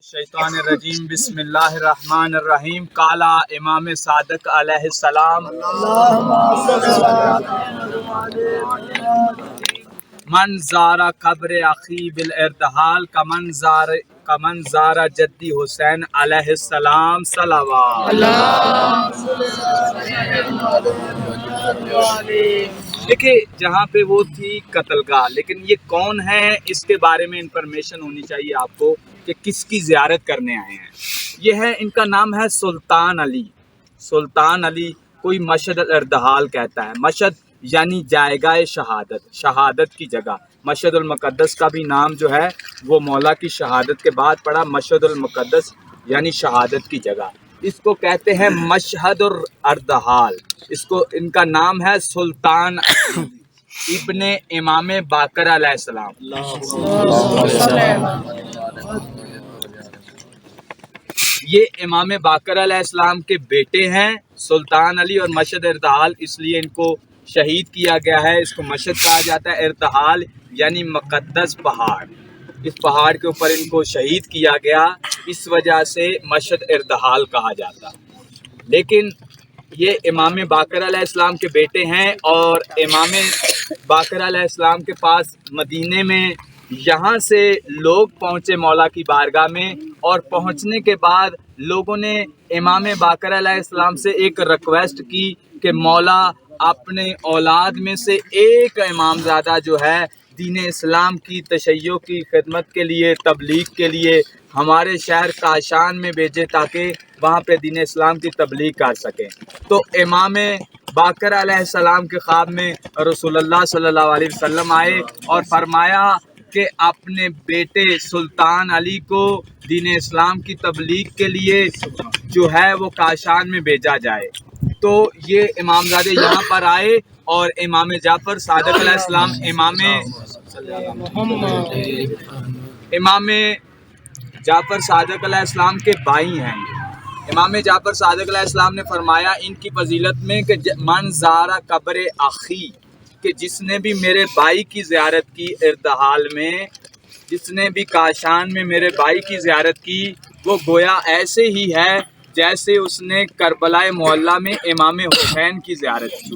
شیطان الرجیم بسم اللہ الرحمن الرحیم قالا امام صادق علیہ السلام من زار قبر اخی بالارتحال کمن زار جدی حسین علیہ السلام صلوات. دیکھیں جہاں پہ وہ تھی قتل گاہ، لیکن یہ کون ہے اس کے بارے میں انفارمیشن ہونی چاہیے آپ کو کہ کس کی زیارت کرنے آئے ہیں. یہ ہے، ان کا نام ہے سلطان علی. سلطان علی کوئی مشہد الارتحال کہتا ہے. مشہد یعنی جائگہ شہادت، شہادت کی جگہ. مشہد المقدس کا بھی نام جو ہے وہ مولا کی شہادت کے بعد پڑا مشہد المقدس یعنی شہادت کی جگہ. اس کو کہتے ہیں مشہد الارتحال. اس کو ان کا نام ہے سلطان ابن امام باقر علیہ السلام. یہ امام باقر علیہ السلام کے بیٹے ہیں سلطان علی. اور مشہد ارتحال اس لیے ان کو شہید کیا گیا ہے. اس کو مشہد کہا جاتا ہے. ارتحال یعنی مقدس پہاڑ. اس پہاڑ کے اوپر ان کو شہید کیا گیا، اس وجہ سے مشہد ارتحال کہا جاتا. لیکن یہ امام باقر علیہ السلام کے بیٹے ہیں، اور امام باقر علیہ السلام کے پاس مدینے میں یہاں سے لوگ پہنچے مولا کی بارگاہ میں. اور پہنچنے کے بعد لوگوں نے امام باقر علیہ السلام سے ایک ریکویسٹ کی کہ مولا اپنے اولاد میں سے ایک امام زادہ جو ہے دین اسلام کی تشیع کی خدمت کے لیے، تبلیغ کے لیے ہمارے شہر کاشان میں بھیجے تاکہ وہاں پہ دین اسلام کی تبلیغ کر سکیں. تو امام باقر علیہ السلام کے خواب میں رسول اللہ صلی اللہ علیہ وسلم آئے اور فرمایا کہ اپنے بیٹے سلطان علی کو دین اسلام کی تبلیغ کے لیے جو ہے وہ کاشان میں بھیجا جائے. تو یہ امام زادے یہاں پر آئے، اور امام جعفر صادق علیہ السلام امام جعفر صادق علیہ السلام کے بھائی ہیں. امام جعفر صادق علیہ السلام نے فرمایا ان کی فضیلت میں کہ من زارہ قبر اخی، کہ جس نے بھی میرے بھائی کی زیارت کی ارتحال میں، جس نے بھی کاشان میں میرے بھائی کی زیارت کی، وہ گویا ایسے ہی ہے جیسے اس نے کربلا محلہ میں امام حسین کی زیارت کی.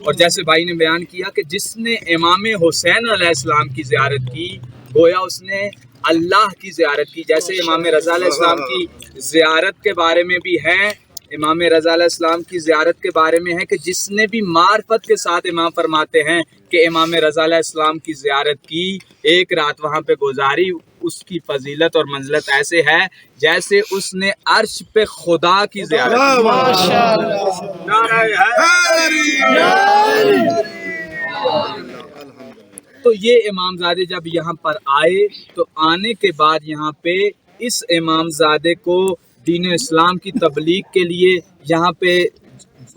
اور جیسے بھائی نے بیان کیا کہ جس نے امام حسین علیہ السلام کی زیارت کی گویا اس نے اللہ کی زیارت کی. جیسے امام رضا علیہ السلام کی زیارت کے بارے میں بھی ہے، امام رضا علیہ السلام کی زیارت کے بارے میں ہے کہ جس نے بھی معرفت کے ساتھ، امام فرماتے ہیں کہ امام رضا علیہ السلام کی زیارت کی، ایک رات وہاں پہ گزاری، اس کی فضیلت اور منزلت ایسے ہے جیسے اس نے عرش پہ خدا کی زیارت کی. تو یہ امام زادے جب یہاں پر آئے تو آنے کے بعد یہاں پہ اس امام زادے کو دین اسلام کی تبلیغ کے لیے یہاں پہ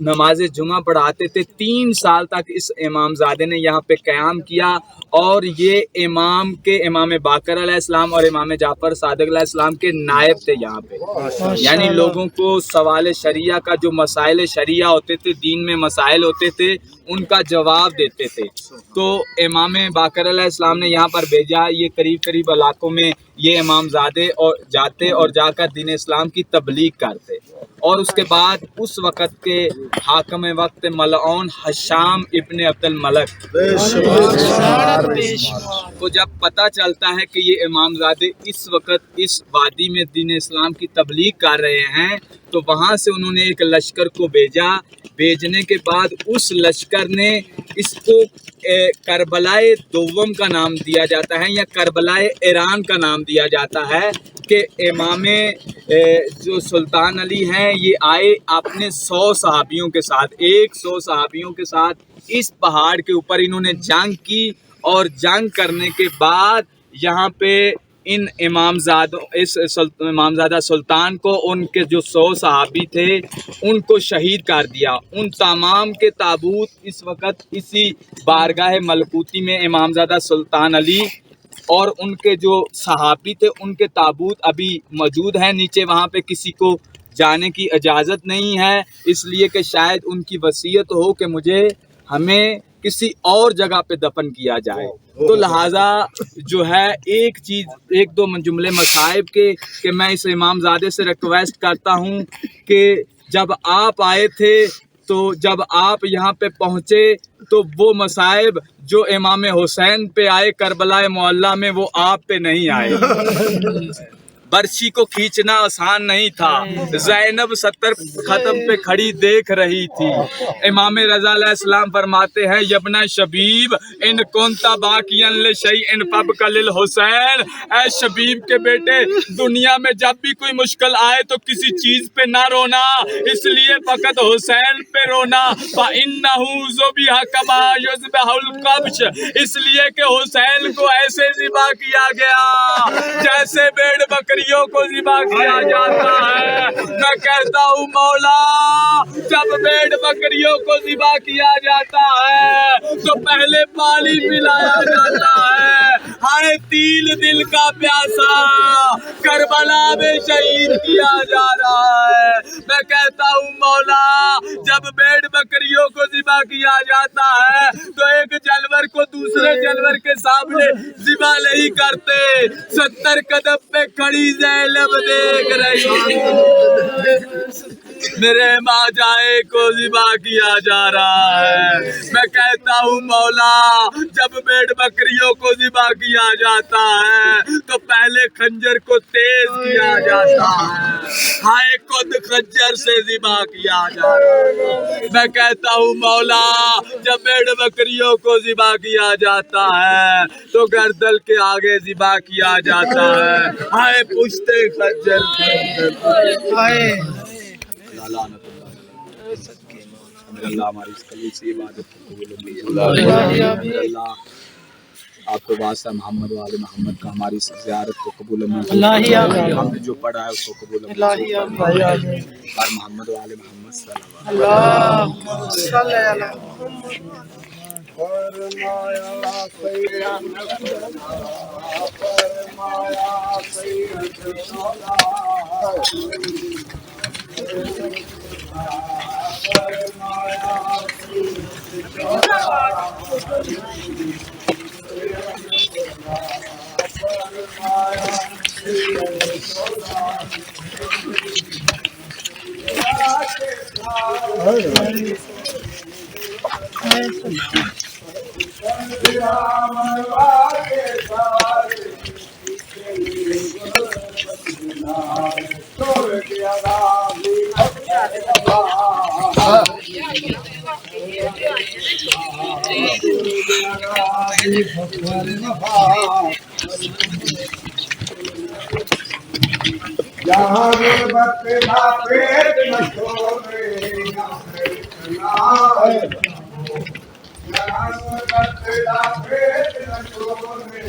نماز جمعہ پڑھاتے تھے. 3 سال تک اس امام زادے نے یہاں پہ قیام کیا، اور یہ امام باقر علیہ السلام اور امام جعفر صادق علیہ السلام کے نائب تھے یہاں پہ. یعنی لوگوں کو سوال شریعہ کا، جو مسائل شریعہ ہوتے تھے، دین میں مسائل ہوتے تھے، ان کا جواب دیتے تھے. تو امام باقر علیہ السلام نے یہاں پر بھیجا. یہ قریب علاقوں میں یہ امام زادے اور جاتے اور جا کر دین اسلام کی تبلیغ کرتے. اور اس کے بعد اس وقت کے حاکم وقت ملعون حشام ابن عبد الملک کو جب پتہ چلتا ہے کہ یہ امام زادے اس وقت اس وادی میں دین اسلام کی تبلیغ کر رہے ہیں، تو وہاں سے انہوں نے ایک لشکر کو بھیجا. بھیجنے کے بعد اس لشکر نے اس کو کربلائے دوم کا نام دیا جاتا ہے، یا کربلائے ایران کا نام دیا جاتا ہے، کہ امام جو سلطان علی ہیں یہ آئے اپنے 100 صحابیوں کے ساتھ، 100 صحابیوں کے ساتھ اس پہاڑ کے اوپر انہوں نے جنگ کی. اور جنگ کرنے کے بعد یہاں پہ ان امام زادہ سلطان کو، ان کے جو 100 صحابی تھے ان کو شہید کر دیا. ان تمام کے تابوت اس وقت اسی بارگاہ ملکوتی میں امام زادہ سلطان علی اور ان کے جو صحابی تھے ان کے تابوت ابھی موجود ہیں نیچے. وہاں پہ کسی کو جانے کی اجازت نہیں ہے، اس لیے کہ شاید ان کی وصیت ہو کہ ہمیں کسی اور جگہ پہ دفن کیا جائے۔ تو لہٰذا جو ہے ایک دو جملے مصائب کے کہ میں اس امام زادے سے ریکویسٹ کرتا ہوں کہ جب آپ آئے تھے تو جب آپ یہاں پہ پہنچے تو وہ مصائب جو امام حسین پہ آئے کربلا معلیٰ میں وہ آپ پہ نہیں آئے۔ برچی کو کھینچنا آسان نہیں تھا، زینب 70 ختم پہ کھڑی دیکھ رہی تھی۔ امام رضا علیہ السلام فرماتے ہیں یبن شبیب ان کنتا باقین لشیء فابق للحسین، اے شبیب کے بیٹے دنیا میں جب بھی کوئی مشکل آئے تو کسی چیز پہ نہ رونا، اس لیے فقط حسین پہ رونا۔ فإنہ ذبح کما یذبح الکبش، اس لیے کہ حسین کو ایسے ذبح کیا گیا جیسے بھیڑ بکریوں کو ذبح کیا جاتا ہے۔ میں کہتا ہوں مولا جب بھیڑ بکریوں کو ذبح کیا جاتا ہے تو پہلے پانی پلایا جاتا ہے، ہائے تیل دل کا پیاسا کربلا میں شہید کیا جا رہا ہے۔ میں کہتا ہوں مولا جب بھیڑ بکریوں کو ذبح کیا جاتا ہے تو ایک جانور کو دوسرے جانور کے سامنے ذبح نہیں کرتے، 70 قدم پہ کھڑی زینب دیکھ رہی میرے ماں جائے کو ذبح کیا جا رہا ہے۔ میں کہتا ہوں مولا جب بھیڑ بکریوں کو ذبح کیا جاتا ہے تو پہلے خنجر کو تیز کیا جاتا ہے، ہائے خود خنجر سے ذبح کیا جا رہا ہے۔ میں کہتا ہوں مولا جب بھیڑ بکریوں کو ذبح کیا جاتا ہے تو گردل کے آگے ذبح کیا جاتا ہے، ہائے پشتے خنجر اللہ ہماری اس قلیل سے عبادت کو قبول اللہ آپ کو واسطہ محمد و آل محمد کا ہماری زیارت کو قبول ہم نے جو پڑھا ہے اس کو قبول اور محمد و آل محمد صلی اللہ علیہ جہاں غربت کا پیٹ نہ چھوڑے جہاں غربت کا پیٹ نہ چھوڑے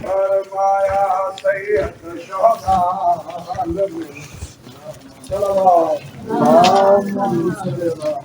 فرمایا سید شہداء عالمین صلوات اللہم صلی علی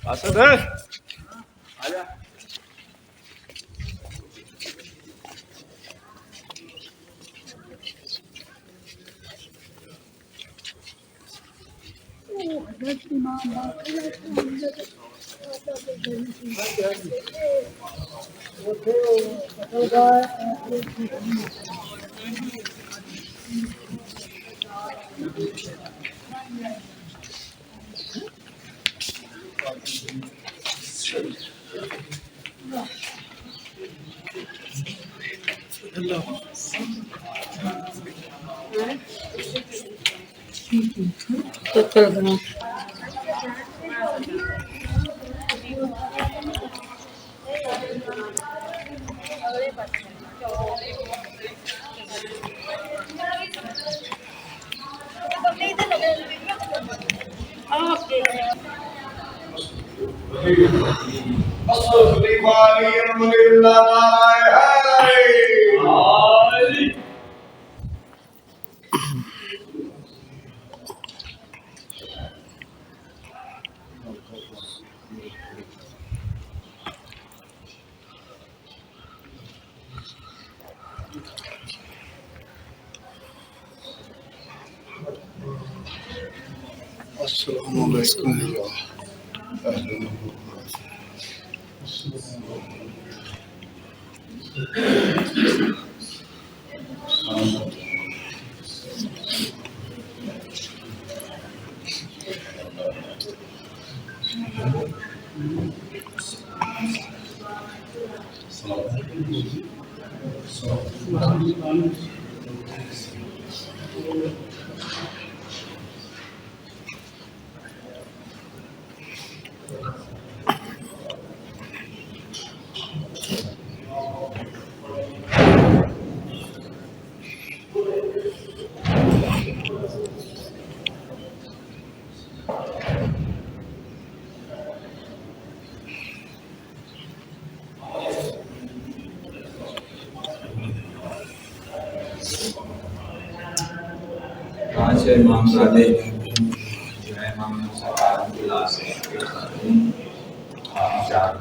اسد ہے آجا اصل دیوانی ملی اللہ نارائے ہے السلام علیکم پانچ امام زادے جو ہے امام سرکار کی لاش سے چار